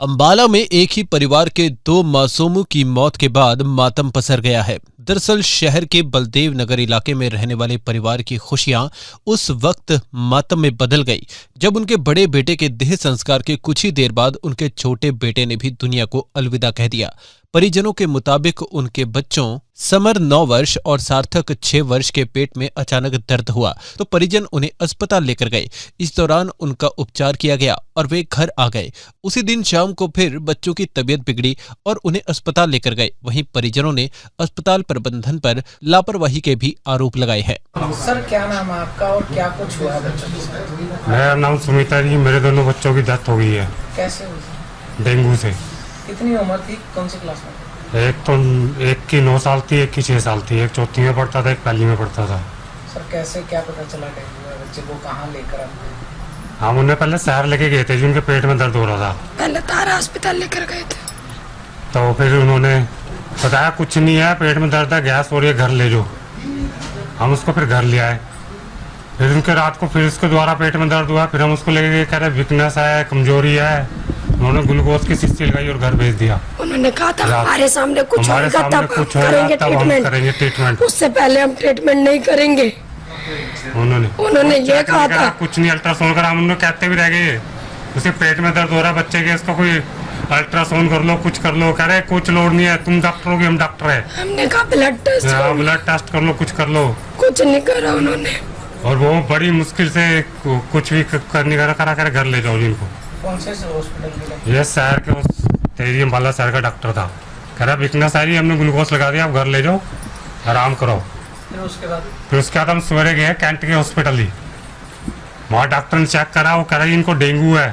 अंबाला में एक ही परिवार के 2 मासूमों की मौत के बाद मातम पसर गया है। दरअसल शहर के बलदेव नगर इलाके में रहने वाले परिवार की खुशियां उस वक्त मातम में बदल गई जब उनके बड़े बेटे के देह संस्कार के कुछ ही देर बाद उनके छोटे बेटे ने भी दुनिया को अलविदा कह दिया। परिजनों के मुताबिक उनके बच्चों समर 9 वर्ष और सार्थक 6 वर्ष के पेट में अचानक दर्द हुआ तो परिजन उन्हें अस्पताल लेकर गए। इस दौरान उनका उपचार किया गया और वे घर आ गए। उसी दिन शाम को फिर बच्चों की तबीयत बिगड़ी और उन्हें अस्पताल लेकर गए। वहीं परिजनों ने अस्पताल प्रबंधन पर लापरवाही के भी आरोप लगाए हैं। सर, क्या नाम है आपका और क्या कुछ हुआ बच्चों के साथ? मेरा नाम सुमिता जी। मेरे दोनों बच्चों की डेथ हो गई है। कैसे हुई? डेंगू से। कितनी उम्र थी? कौन सी क्लास में? एक की 9 साल थी, एक की 6 साल थी। एक चौथी में पढ़ता था, एक पहली में पढ़ता था। सर, कैसे क्या पता चला डेंगू है? बच्चे को कहाँ लेकर आए? हम उन्हें पहले शहर लेके गए थे जी, उनके पेट में दर्द हो रहा था। पहले तारा अस्पताल लेकर गए थे तो फिर उन्होंने बताया कुछ नहीं है, पेट में दर्द है, गैस हो रही है, घर ले जाओ। हम उसको फिर घर ले आए। फिर उनके रात को फिर उसके द्वारा पेट में दर्द हुआ। फिर हम उसको लेके गए, कह रहे वीकनेस है, कमजोरी है। उन्होंने ग्लूकोज की शीशी लगाई और घर भेज दिया। उन्होंने कहा था हमारे सामने कुछ होगा तब करेंगे ट्रीटमेंट। उससे पहले हम ट्रीटमेंट नहीं करेंगे। उन्होंने ये कहा था कुछ नहीं, अल्ट्रासाउंड करा। हम उन्होंने कहते भी रह गए उसे पेट में दर्द हो रहा है बच्चे के, इसका कोई अल्ट्रासाउंड कर लो, कुछ कर लो। कह रहे कुछ लोड नहीं है, तुम डॉक्टर हो, हम डॉक्टर है। हमने कहा ब्लड टेस्ट कर लो, कुछ कर लो। कुछ नहीं करा उन्होंने। और वो बड़ी मुश्किल से कुछ भी करने करा कर घर ले जाओ जिनको। कौन से हॉस्पिटल? ये शहर के तेरी अंबाला शहर का डॉक्टर था। कह रहा वीकनेस आ रही है, हमने ग्लूकोज लगा दिया, आप घर ले जाओ, आराम करो। फिर उसके बाद हम सवेरे गए कैंट के हॉस्पिटल ही। वहाँ डॉक्टर ने चेक करा, वो कह रहा इनको डेंगू है।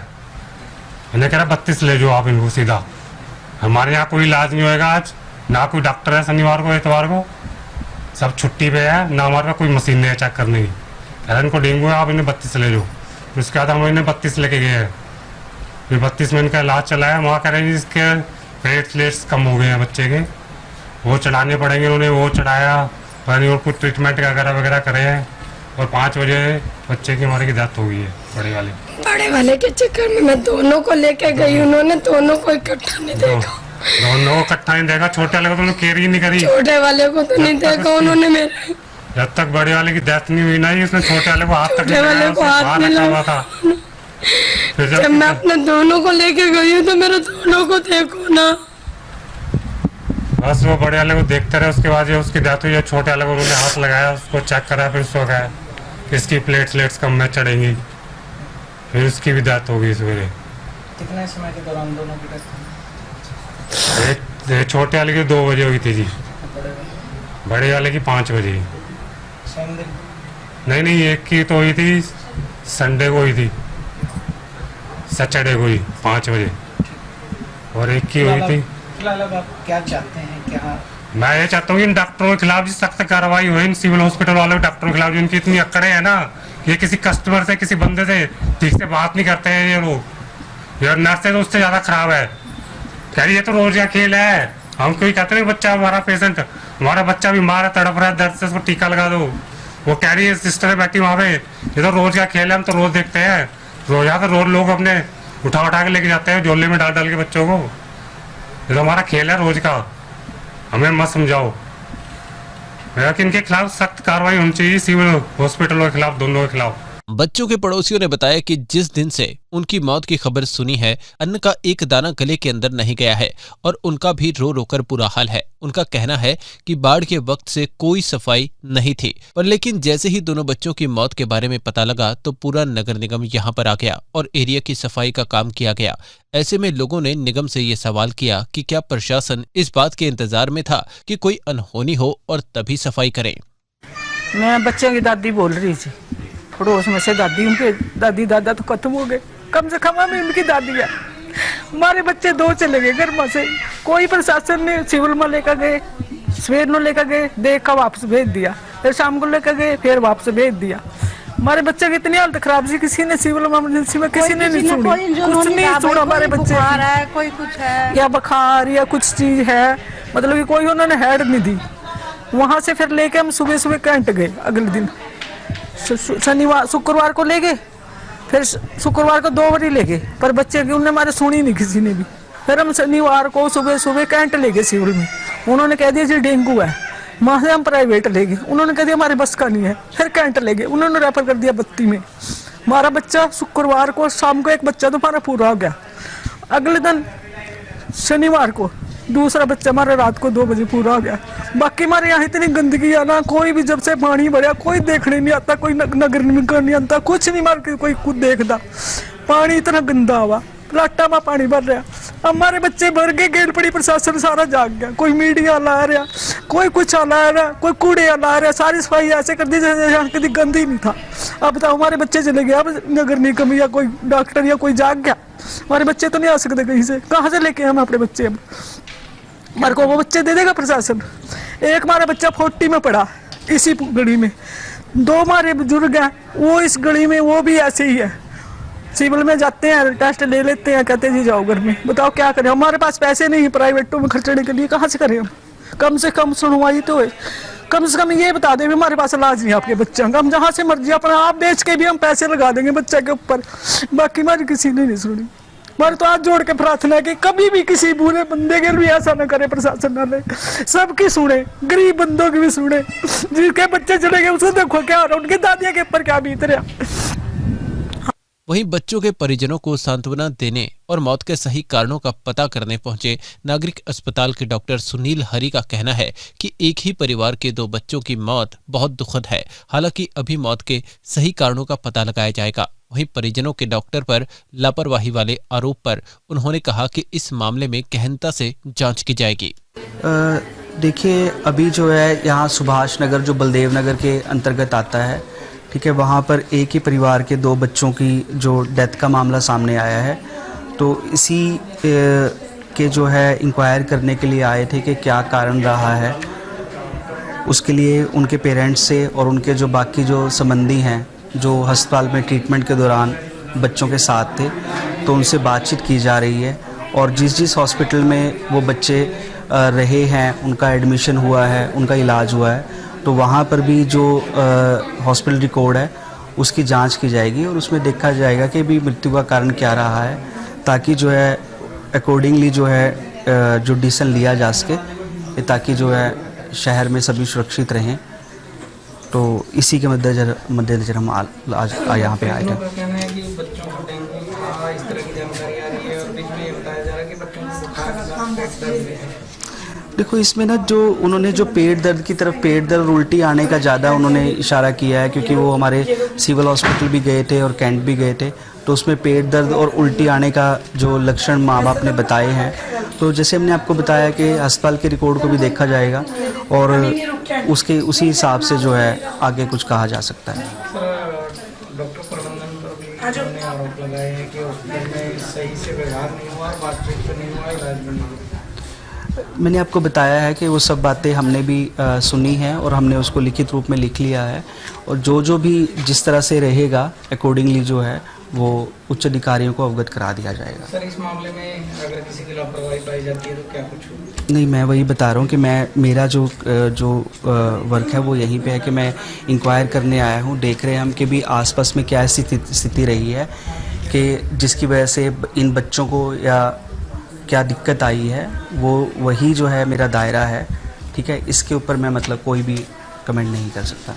इन्हें कह रहा 32 ले जाओ आप इनको सीधा। हमारे यहाँ कोई इलाज नहीं होएगा आज, ना कोई डॉक्टर है शनिवार को इतवार को, सब छुट्टी पे है, ना हमारे पास कोई मशीन नहीं है चेक करने की। कह रहा इनको डेंगू है, आप इन्हें 32 ले जाओ। फिर उसके बाद हम इन्हें 32 लेके गए हैं। फिर 32 में इनका इलाज चलाया। वहाँ कह रहे हैं इसके प्लेटलेट्स कम हो गए हैं बच्चे के, वो चढ़ाने पड़ेंगे। उन्होंने वो चढ़ाया और कुछ ट्रीटमेंट वगैरह करे हैं। और 5 बजे बच्चे की हमारे की डेथ हो गई है। बड़े वाले के चक्कर में मैं दोनों को लेके गई। उन्होंने दोनों को इकट्ठा नहीं देखा। दोनों को इकट्ठा नहीं देखा। छोटे वाले को तो केयर ही नहीं करी। छोटे वाले को तो नहीं देखा उन्होंने मेरे। जब तक बड़े वाले की डेथ नहीं हुई ना, इसने छोटे वाले को हाथ तक नहीं लगा था। जब मैं अपने दोनों को लेके गई हूँ तो मेरे दोनों को देखो ना। बस वो बड़े वाले को देखते रहे। उसके बाद उसकी डेथ हुई। छोटे वाले को उन्होंने हाथ लगाया, उसको चेक कराया, फिर उसको कहा इसकी प्लेटलेट्स कम में चढ़ेंगी। फिर उसकी भी डेथ हो गई सवेरे। कितने समय के दौरान दोनों की डेथ? छोटे वाले की 2 बजे हुई थी जी, बड़े वाले की 5 बजे। नहीं, एक की तो हुई थी संडे को हुई थी, सैटरडे को ही 5 बजे, और एक की हुई थी। फिलहाल आप क्या चाहते हैं? क्या मैं ये चाहता हूँ इन डॉक्टरों के खिलाफ सख्त कार्रवाई हो, इन सिविल हॉस्पिटल वाले डॉक्टरों के खिलाफ जिनकी इतनी अकड़े है ना, ये किसी कस्टमर से, किसी बंदे से ठीक से बात नहीं करते हैं ये लोग। ये नर्सें तो उससे ज्यादा खराब है। कह रही ये तो रोज का खेल है। हम कोई कहते हैं बच्चा हमारा पेशेंट, हमारा बच्चा बीमार है, तड़प रहा है दर्द से, उसको टीका लगा दो। वो कह रही है सिस्टर बैठी वहाँ पे, ये तो रोज का खेल है, हम तो रोज देखते हैं। रोज लोग अपने उठा के लेके जाते हैं झोले में डाल के बच्चों को। ये तो हमारा खेल है रोज का, हमें मत समझाओ। लेकिन इनके खिलाफ सख्त कार्रवाई होनी चाहिए, सिविल हॉस्पिटलों के खिलाफ, दोनों के खिलाफ। बच्चों के पड़ोसियों ने बताया कि जिस दिन से उनकी मौत की खबर सुनी है, अन्न का एक दाना गले के अंदर नहीं गया है और उनका भी रो रो कर बुरा हाल है। उनका कहना है कि बाढ़ के वक्त से कोई सफाई नहीं थी, पर लेकिन जैसे ही दोनों बच्चों की मौत के बारे में पता लगा तो पूरा नगर निगम यहाँ पर आ गया और एरिया की सफाई का काम किया गया। ऐसे में लोगों ने निगम से ये सवाल किया कि क्या प्रशासन इस बात के इंतजार में था कि कोई अनहोनी हो और तभी सफाई करें। मैं बच्चे की दादी बोल रही थी, पड़ोस में से दादी, उनके दादी दादा तो खत्म हो गए, कम से कम हमें उनकी दादी है। हमारे बच्चे 2 चले गए घर में से, कोई प्रशासन ने सिविल में लेकर गए, सवेर में लेकर गए, देख कर वापस भेज दिया, फिर शाम को लेकर गए, फिर वापस भेज दिया। हमारे बच्चे की इतनी हालत खराब थी, किसी ने सिविल इमरजेंसी में किसी ने नहीं सुनी, कुछ नहीं सुना। हमारे बच्चे कोई कुछ है या बुखार या कुछ चीज है, मतलब कि कोई उन्होंने हेड नहीं दी। वहां से फिर लेके हम सुबह कैंट गए। अगले दिन शनिवार शुक्रवार को ले गए, फिर शुक्रवार को 2 बारी ले गए, पर बच्चे की उनने हमारे सुनी नहीं किसी ने भी। फिर हम शनिवार को सुबह सुबह कैंट ले गए सिविल में, उन्होंने कह दिया जी डेंगू है। वहाँ से हम प्राइवेट ले गए, उन्होंने कह दिया हमारे बस का नहीं है। फिर कैंट ले गए, उन्होंने रेफर कर दिया 32 में। हमारा बच्चा शुक्रवार को शाम को एक बच्चा तो हमारा पूरा हो गया। अगले दिन शनिवार को दूसरा बच्चा हमारा रात को 2 बजे पूरा हो गया। बाकी हमारे यहाँ इतनी गंदगी है ना, कोई भी जब से पानी भरा कोई देखने नहीं आता, कोई नगर निगम नहीं आता, कुछ नहीं मार के कोई खुद देखता। पानी इतना गंदा हुआ, प्लाटा में पानी भर रहा, हमारे बच्चे भर के गेल पड़ी। प्रशासन सारा जाग गया, कोई मीडिया ला रहा, कोई कुछ ला रहा, कोई कूड़े ला रहा, सारी सफाई ऐसे कर दी जैसे यहाँ कभी गंद ही नहीं था। अब बताओ हमारे बच्चे चले गए, अब नगर निगम या कोई डॉक्टर या कोई जाग गया, हमारे बच्चे तो नहीं आ सकते कहीं से, कहाँ से लेके हम अपने बच्चे? अब हमारे को वो बच्चे दे देगा प्रशासन? एक हमारा बच्चा 40 में पड़ा इसी गली में, 2 हमारे बुजुर्ग हैं वो इस गली में, वो भी ऐसे ही है। सिविल में जाते हैं, टेस्ट ले लेते हैं, कहते हैं जी जाओ घर में। बताओ क्या करें, हमारे पास पैसे नहीं है प्राइवेटों में खर्चने के लिए, कहाँ से करें हम? कम से कम सुनवाई तो है, कम से कम ये बता दें हमारे पास इलाज नहीं है आपके बच्चों का, हम जहाँ से मर्जी अपना आप बेच के भी हम पैसे लगा देंगे बच्चे के ऊपर। बाकी हमारी किसी ने नहीं सुनी। हमारे तो हाथ जोड़ के प्रार्थना है कि कभी भी किसी बुरे बंदे के लिए ऐसा न करे प्रशासन वाले, सबकी सुने, गरीब बंदों की भी सुने। जिनके बच्चे चले गए उसको देखो क्या हो रहा है, उनके दादिया के ऊपर क्या बीत रहा। वहीं बच्चों के परिजनों को सांत्वना देने और मौत के सही कारणों का पता करने पहुंचे नागरिक अस्पताल के डॉक्टर सुनील हरी का कहना है कि एक ही परिवार के 2 बच्चों की मौत बहुत दुखद है। हालांकि अभी मौत के सही कारणों का पता लगाया जाएगा। वहीं परिजनों के डॉक्टर पर लापरवाही वाले आरोप पर उन्होंने कहा कि इस मामले में गहनता से जांच की जाएगी। देखिए अभी जो है यहाँ सुभाष नगर जो बलदेव नगर के अंतर्गत आता है, ठीक है, वहाँ पर एक ही परिवार के 2 बच्चों की जो डेथ का मामला सामने आया है। तो इसी के जो है इंक्वायर करने के लिए आए थे कि क्या कारण रहा है। उसके लिए उनके पेरेंट्स से और उनके जो बाकी जो संबंधी हैं जो अस्पताल में ट्रीटमेंट के दौरान बच्चों के साथ थे, तो उनसे बातचीत की जा रही है। और जिस हॉस्पिटल में वो बच्चे रहे हैं, उनका एडमिशन हुआ है, उनका इलाज हुआ है, तो वहाँ पर भी जो हॉस्पिटल रिकॉर्ड है उसकी जांच की जाएगी और उसमें देखा जाएगा कि भी मृत्यु का कारण क्या रहा है, ताकि जो है अकॉर्डिंगली जो है जो डिसीजन लिया जा सके, ताकि जो है शहर में सभी सुरक्षित रहें। तो इसी के मद्देनजर हम आज यहाँ पे आए थे। कहना है कि बच्चों को डेंगू इस तरह की जानकारी आ रही है और बीच में ये बताया जा रहा है कि बच्चों को बुखार के साथ पेट दर्द भी है। देखो इसमें ना जो उन्होंने जो पेट दर्द की तरफ, पेट दर्द उल्टी आने का ज़्यादा उन्होंने इशारा किया है, क्योंकि वो हमारे सिविल हॉस्पिटल भी गए थे और कैंट भी गए थे, तो उसमें पेट दर्द और उल्टी आने का जो लक्षण माँ बाप ने बताए हैं। तो जैसे हमने आपको बताया कि अस्पताल के रिकॉर्ड को भी देखा जाएगा और उसी हिसाब से जो है आगे कुछ कहा जा सकता है। डॉक्टर प्रबंधन पर भी उन्होंने आरोप लगाए हैं कि हॉस्पिटल में सही से व्यवहार नहीं हुआ, बातचीत तो नहीं हुआ, इलाज भी नहीं हुआ। मैंने आपको बताया है कि वो सब बातें हमने भी सुनी हैं और हमने उसको लिखित रूप में लिख लिया है, और जो भी जिस तरह से रहेगा अकॉर्डिंगली जो है वो उच्च अधिकारियों को अवगत करा दिया जाएगा। सर इस मामले में अगर किसी की लापरवाही पाई जाती है तो क्या कुछ होगा? नहीं, मैं वही बता रहा हूँ कि मेरा जो वर्क है वो यहीं पे है कि मैं इंक्वायर करने आया हूँ। देख रहे हैं हम कि भी आसपास में क्या स्थिति रही है कि जिसकी वजह से इन बच्चों को या क्या दिक्कत आई है, वो वही जो है मेरा दायरा है, ठीक है। इसके ऊपर मैं मतलब कोई भी कमेंट नहीं कर सकता।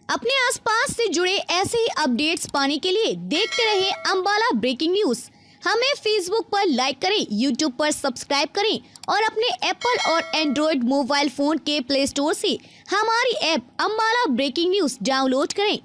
अपने आसपास से जुड़े ऐसे ही अपडेट्स पाने के लिए देखते रहिए अंबाला ब्रेकिंग न्यूज। हमें फेसबुक पर लाइक करें, यूट्यूब पर सब्सक्राइब करें और अपने एप्पल और एंड्रॉयड मोबाइल फोन के प्ले स्टोर से हमारी app Ambala breaking news download करें।